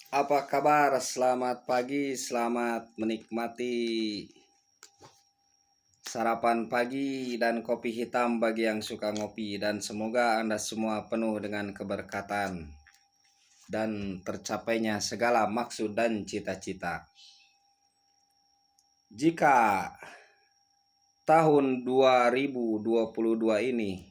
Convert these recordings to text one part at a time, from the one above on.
Apa kabar? Selamat pagi, selamat menikmati sarapan pagi dan kopi hitam bagi yang suka ngopi, dan semoga Anda semua penuh dengan keberkatan dan tercapainya segala maksud dan cita-cita. Jika tahun 2022 ini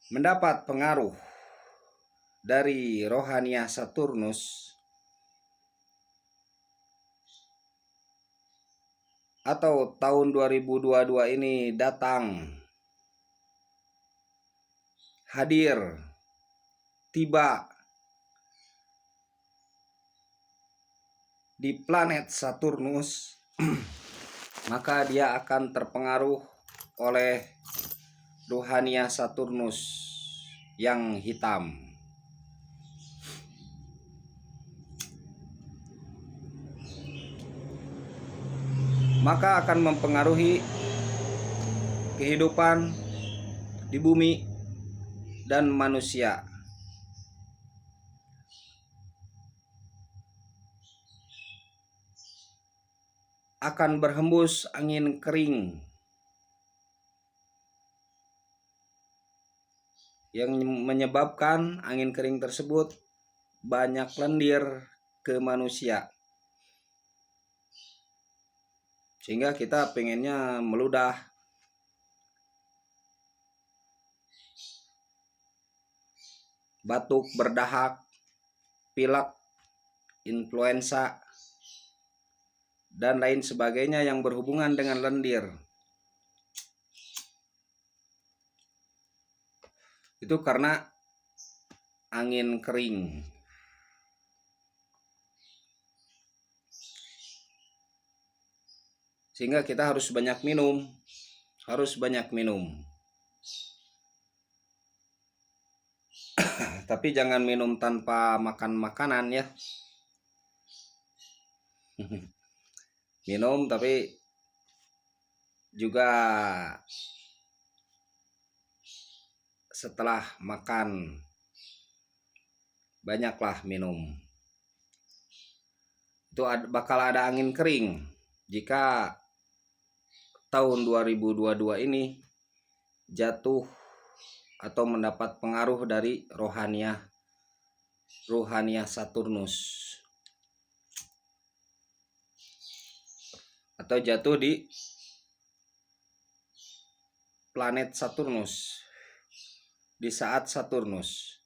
mendapat pengaruh dari rohaniah Saturnus, atau tahun 2022 ini datang, hadir, tiba di planet Saturnus, maka dia akan terpengaruh oleh rohaniah Saturnus yang hitam. Maka akan mempengaruhi kehidupan di bumi dan manusia. Akan berhembus angin kering yang menyebabkan angin kering tersebut banyak lendir ke manusia, sehingga kita pengennya meludah, batuk, berdahak, pilek, influenza, dan lain sebagainya yang berhubungan dengan lendir. Itu karena angin kering. Sehingga kita harus banyak minum. Tapi jangan minum tanpa makan makanan ya. Minum tapi juga setelah makan banyaklah minum. Itu bakal ada angin kering jika tahun 2022 ini jatuh atau mendapat pengaruh dari rohaniah Saturnus, atau jatuh di planet Saturnus di saat Saturnus.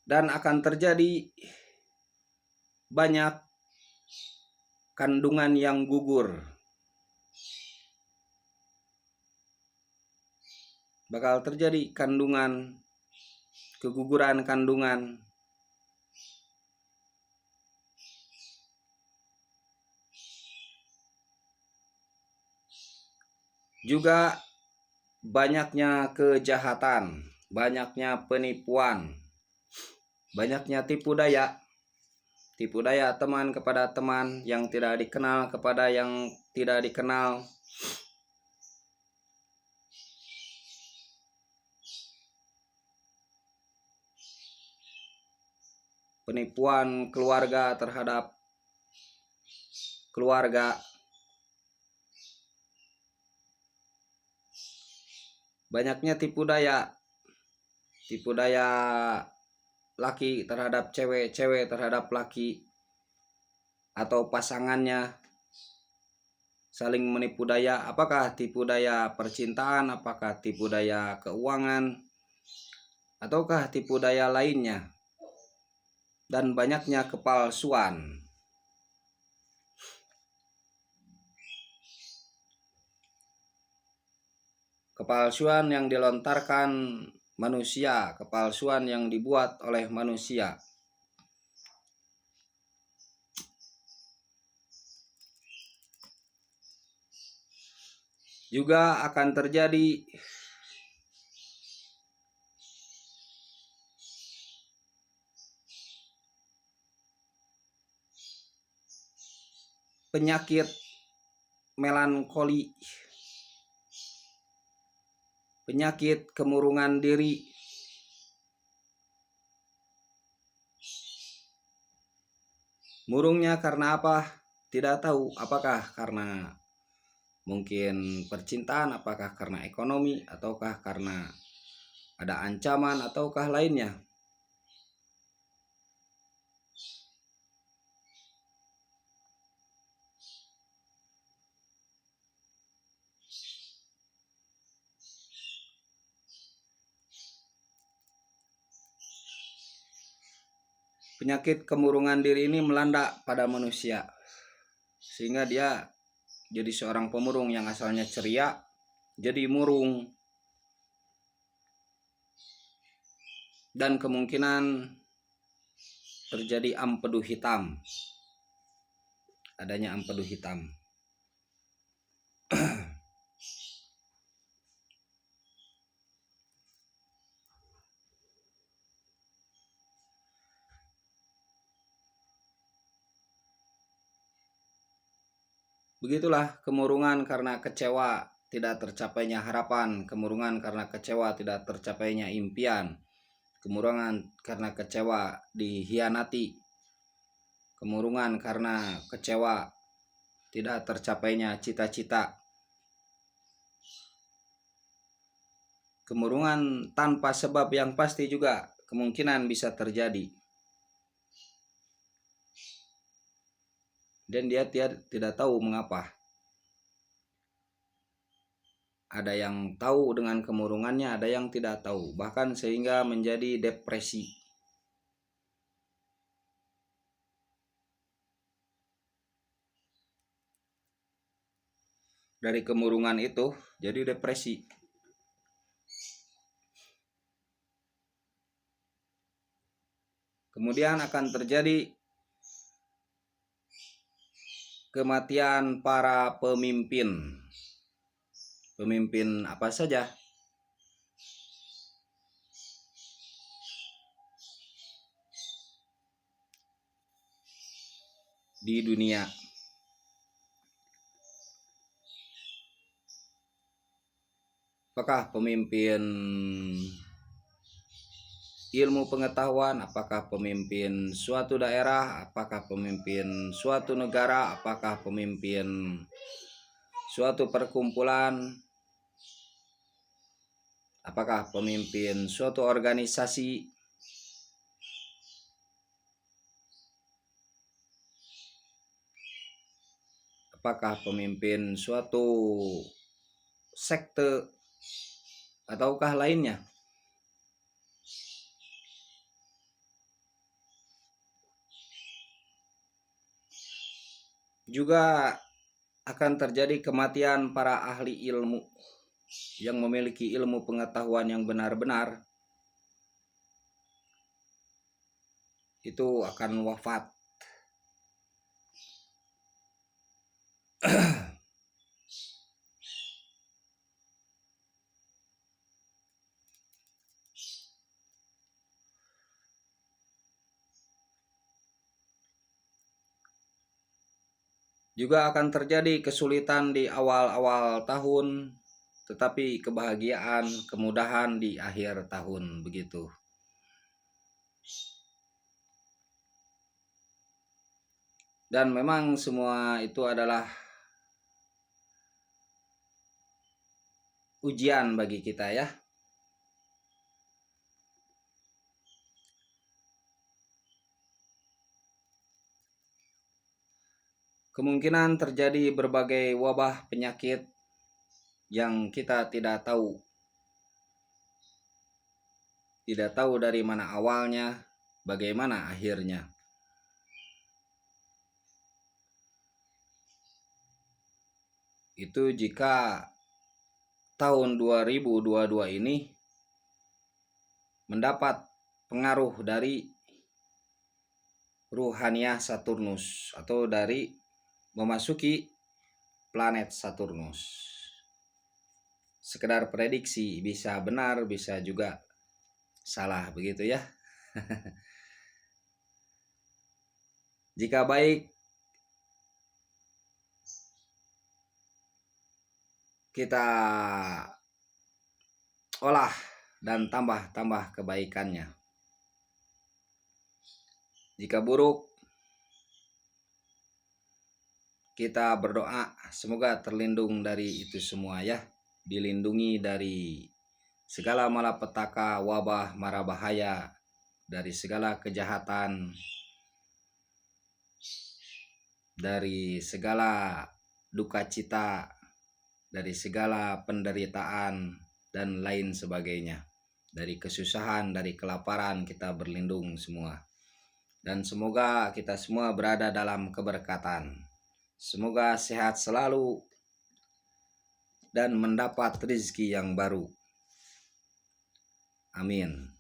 Dan akan terjadi banyak kandungan yang gugur. Bakal terjadi keguguran kandungan. Juga banyaknya kejahatan, banyaknya penipuan, banyaknya tipu daya teman kepada teman, yang tidak dikenal kepada yang tidak dikenal. Penipuan keluarga terhadap keluarga. Banyaknya tipu daya laki terhadap cewek, cewek terhadap laki, atau pasangannya saling menipu daya. Apakah tipu daya percintaan, apakah tipu daya keuangan, ataukah tipu daya lainnya. Dan banyaknya kepalsuan. Kepalsuan yang dilontarkan manusia, kepalsuan yang dibuat oleh manusia. Juga akan terjadi penyakit melankoli, penyakit kemurungan diri, murungnya karena apa? Tidak tahu, apakah karena mungkin percintaan, apakah karena ekonomi, ataukah karena ada ancaman, ataukah lainnya. Penyakit kemurungan diri ini melanda pada manusia, sehingga dia jadi seorang pemurung yang asalnya ceria, jadi murung. Dan kemungkinan terjadi empedu hitam, adanya empedu hitam. Begitulah kemurungan karena kecewa, tidak tercapainya harapan, kemurungan karena kecewa, tidak tercapainya impian, kemurungan karena kecewa dihianati, kemurungan karena kecewa tidak tercapainya cita-cita, kemurungan tanpa sebab yang pasti juga kemungkinan bisa terjadi. Dan dia tidak tahu mengapa. Ada yang tahu dengan kemurungannya, ada yang tidak tahu, bahkan sehingga menjadi depresi. Dari kemurungan itu jadi depresi. Kemudian akan terjadi kematian para pemimpin. Pemimpin apa saja? Di dunia. Apakah pemimpin ilmu pengetahuan, apakah pemimpin suatu daerah, apakah pemimpin suatu negara, apakah pemimpin suatu perkumpulan, apakah pemimpin suatu organisasi, apakah pemimpin suatu sekte, ataukah lainnya. Juga akan terjadi kematian para ahli ilmu yang memiliki ilmu pengetahuan yang benar-benar, itu akan wafat. Juga akan terjadi kesulitan di awal-awal tahun, tetapi kebahagiaan, kemudahan di akhir tahun, begitu. Dan memang semua itu adalah ujian bagi kita ya. Kemungkinan terjadi berbagai wabah penyakit yang kita tidak tahu. Tidak tahu dari mana awalnya, bagaimana akhirnya. Itu jika tahun 2022 ini mendapat pengaruh dari ruhaniah Saturnus atau dari memasuki planet Saturnus. Sekedar prediksi, bisa benar, bisa juga salah, begitu ya. Jika baik, kita olah dan tambah kebaikannya. Jika buruk, kita berdoa semoga terlindung dari itu semua ya. Dilindungi dari segala malapetaka, wabah, mara bahaya, dari segala kejahatan, dari segala duka cita, dari segala penderitaan, dan lain sebagainya. Dari kesusahan, dari kelaparan, kita berlindung semua. Dan semoga kita semua berada dalam keberkatan. Semoga sehat selalu dan mendapat rezeki yang baru. Amin.